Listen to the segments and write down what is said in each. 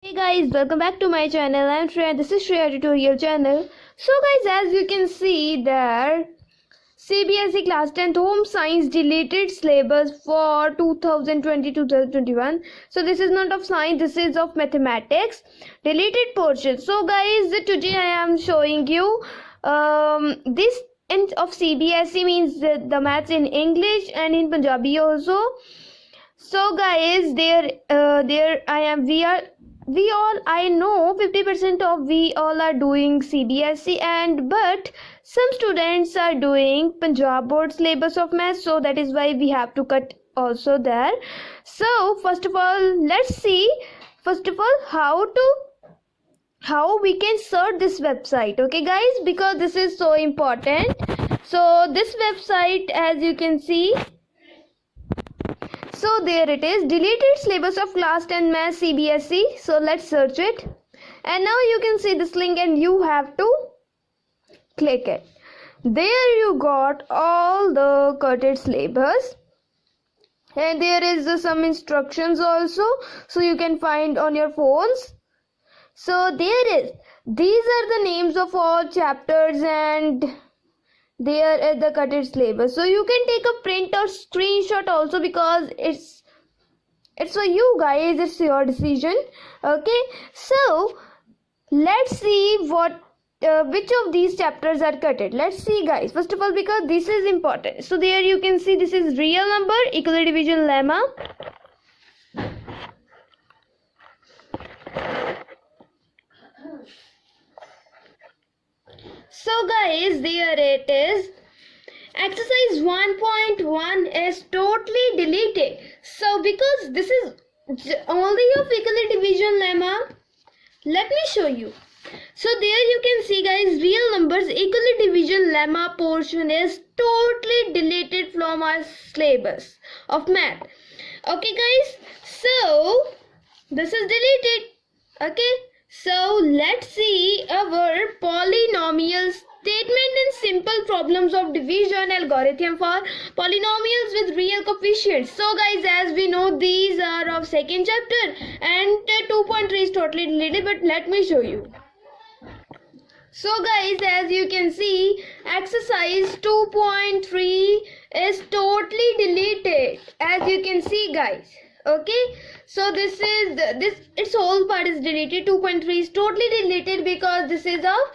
Hey guys, welcome back to my channel. I'm Shria. This is Shria tutorial channel. So guys, as you can see there, Cbsc class 10th home science deleted syllabus for 2020-2021. So this is not of science, this is of mathematics deleted portion. So guys, today I am showing you this end of Cbsc means the maths in English and in Punjabi also. So guys, I know 50% of we all are doing Cbsc, but some students are doing Punjab board syllabus of math, so that is why we have to cut also there. So first of all, let's see how we can search this website. Okay guys, because this is so important. So this website, as you can see, so there it is, deleted syllabus of class 10 math Cbsc. So let's search it, and now you can see this link and you have to click it. There you got all the cutted syllabus, and there is some instructions also, so you can find on your phones. So these are the names of all chapters, and there is the cutted syllabus. So you can take a print or screenshot also, because it's for you guys, it's your decision. Okay, so let's see which of these chapters are cutted. Let's see guys, first of all, because this is important. So there you can see this is real number, equal division lemma, so guys, there it is. Exercise 1.1 is totally deleted. So because this is only of equal division lemma, let me show you. So there you can see guys, real numbers equal division lemma portion is totally deleted from our syllabus of math. Okay guys, so this is deleted. Okay, so let's see our polynomial statement and simple problems of division algorithm for polynomials with real coefficients. So guys, as we know, these are of second chapter, and 2.3 is totally deleted, but let me show you. So guys, as you can see, exercise 2.3 is totally deleted, as you can see guys. Okay, so this its whole part is deleted. 2.3 is totally deleted because this is of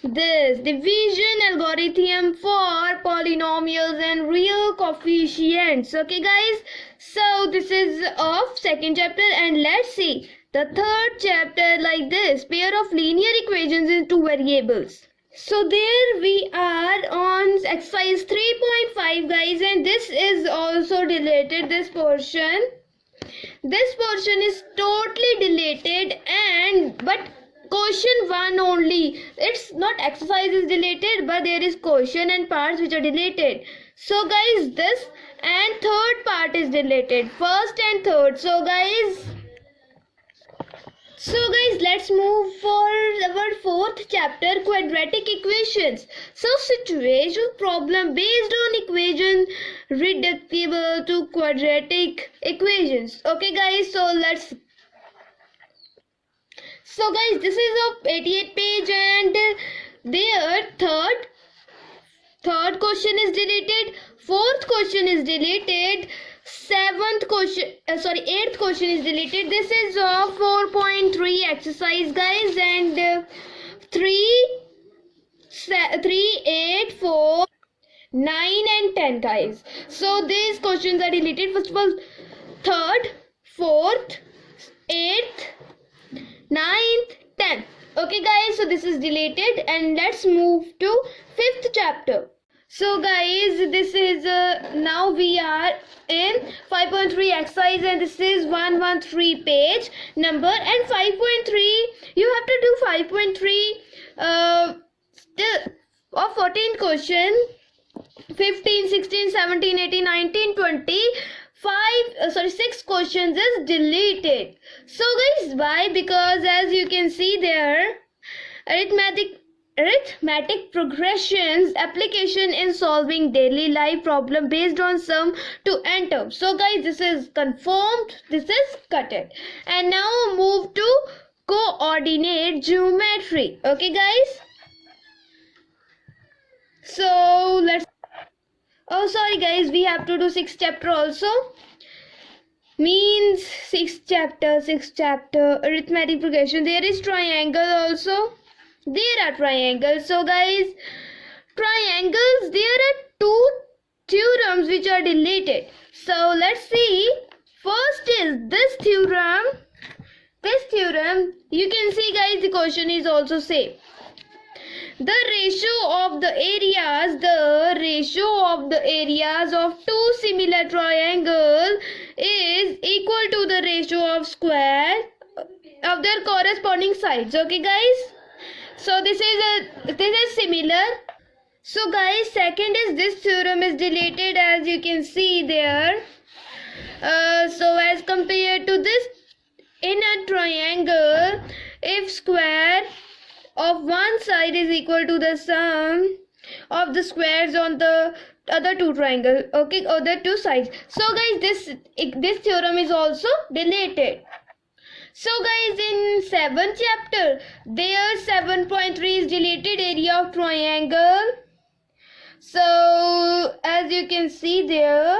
this division algorithm for polynomials and real coefficients. Okay guys, so this is of second chapter, and let's see the third chapter, like this, pair of linear equations in two variables. So there we are on exercise 3.5 guys, and this is also deleted. This portion is totally deleted, but question 1 only, it's not exercise is deleted, but there is question and parts which are deleted. So guys, this and third part is deleted, first and third. So guys, let's move for our fourth chapter, quadratic equations. So situational problem based on equation reducible to quadratic equations. Okay guys, so guys, this is of 88 page, and their third question is deleted, fourth question is deleted, eighth question is deleted. This is of 4.3 exercise guys, and 3, 8, 4, 9 and 10 guys. So these questions are deleted. First of all, third, fourth, 8th, 9th, 10th. Okay guys, so this is deleted, and let's move to fifth chapter. So guys, this is now we are in 5.3 exercise, and this is 113 page number, and 5.3 you have to do 5.3 still of 14 question, 15, 16, 17, 18, 19, 20, 6 questions is deleted. So guys, why? Because as you can see there, arithmetic arithmetic progressions application in solving daily life problem based on sum to n terms. So guys, this is confirmed, this is cutted. And now move to coordinate geometry. Okay guys, so let's, oh sorry guys, we have to do 6th chapter also. Means 6th chapter arithmetic progression. There is triangle also. There are triangles. So guys, triangles, there are 2 theorems which are deleted. So let's see. First is this theorem. This theorem, you can see guys, the question is also same. The ratio of the areas of 2 similar triangles is equal to the ratio of square of their corresponding sides. Okay guys, so this is similar. So guys, second is this theorem is deleted, as you can see there. So as compared to this, in a triangle, if square of one side is equal to the sum of the squares on the other 2 triangles, okay, other 2 sides. So guys, this theorem is also deleted. So guys, in 7th chapter, there 7.3 is deleted, area of triangle. So as you can see there,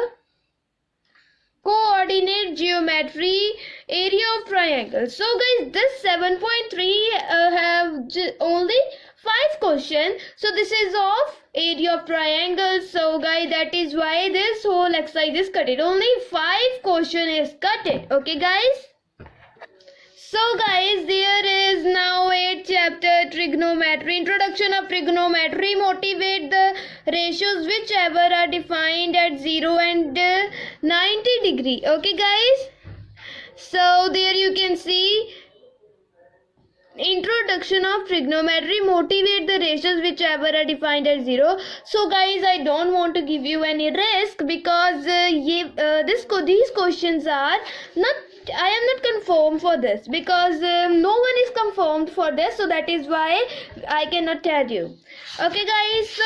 coordinate geometry, area of triangle. So guys, this 7.3 have only 5 questions. So this is of area of triangle. So guys, that is why this whole exercise is cut. Only 5 question is cut. Okay guys. So guys, there is now 8th chapter trigonometry, introduction of trigonometry, motivate the ratios whichever are defined at 0 and 90 degree. Okay guys, so there you can see introduction of trigonometry, motivate the ratios whichever are defined at 0. So guys, I don't want to give you any risk because these questions are not, I am not confirmed for this because no one is confirmed for this, so that is why I cannot tell you. Okay guys, so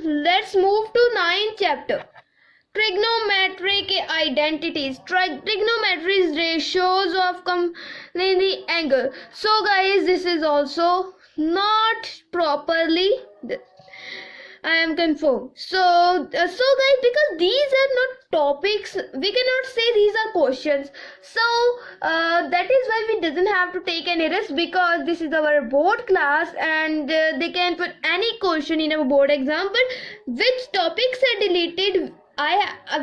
let's move to 9th chapter. Trigonometric identities. Trigonometry is ratios of complementary angle. So guys, this is also not properly, I am confirmed. So guys, because these are not topics, we cannot say these are questions. So that is why we doesn't have to take any risk, because this is our board class and they can put any question in our board exam. But which topics are deleted,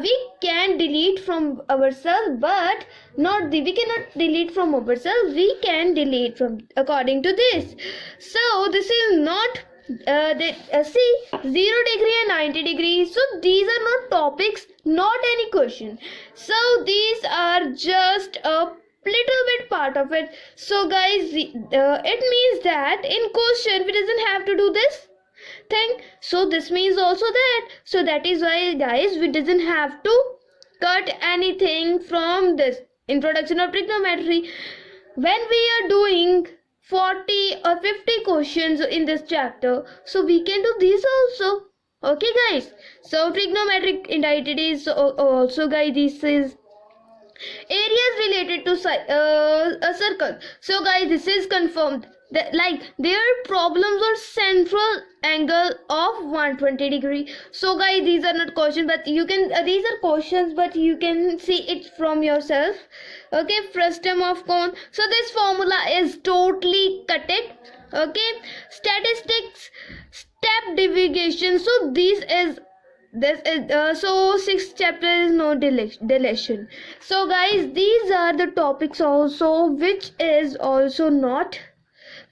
we can delete from ourselves, but we cannot delete from ourselves. We can delete from according to this. So this is not see 0 degree and 90 degrees. So these are not topics, not any question. So these are just a little bit part of it. So guys, it means that in question we doesn't have to do this thing, so this means also that. So that is why guys, we doesn't have to cut anything from this introduction of trigonometry. When we are doing 40 or 50 questions in this chapter, so we can do these also. Okay guys, so trigonometric identities also guys, this is areas related to a circle. So guys, this is confirmed that like their problems are central angle of 120 degree. So guys, these are not questions, but you can these are questions, but you can see it from yourself. Okay, frustum of cone. So this formula is totally cutted. Okay, statistics, step deviation. So this is so 6th chapter is no deletion. So guys, these are the topics also which is also not,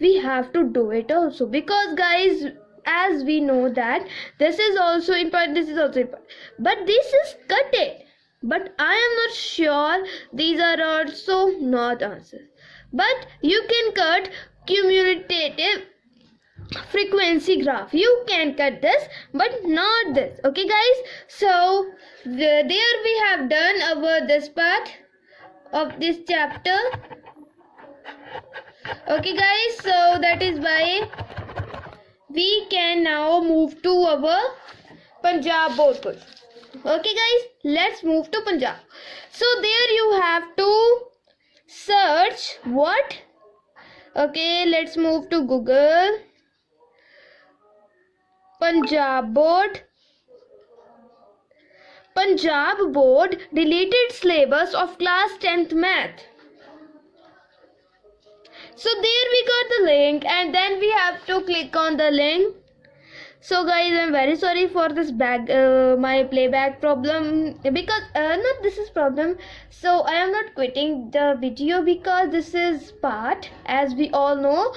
we have to do it also, because guys, as we know that this is also important, this is also important, but this is cutted. But I am not sure these are also not answers. But you can cut cumulative frequency graph, you can cut this, but not this. Okay guys, so there we have done our this part of this chapter. Okay guys, so that is why we can now move to our Punjab board question. Okay guys, let's move to Punjab. So there you have to search what? Okay, let's move to Google. Punjab board deleted syllabus of class 10th math. So there we got the link, and then we have to click on the link. So guys, I'm very sorry for this my playback problem, because not this is problem. So I am not quitting the video because this is part, as we all know,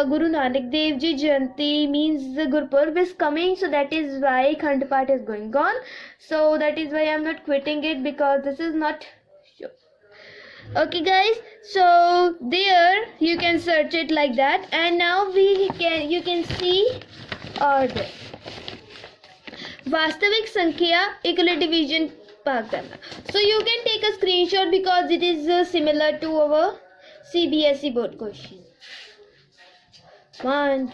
Guru Nanak Dev Ji Jayanti means the Gurpurab is coming, so that is why Khand part is going on. So that is why I am not quitting it, because this is not sure. Okay guys, so there you can search it like that, and now you can see order. वास्तविक संख्या equal division भाग करना. So you can take a screenshot because it is similar to our CBSC board question. 1.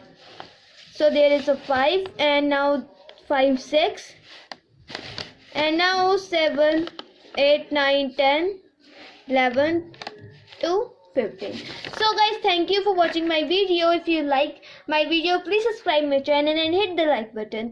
So there is a 5, and now 5, 6, and now 7, 8, 9, 10, 11 to 15. So guys, thank you for watching my video. If you like my video, please subscribe my channel and hit the like button.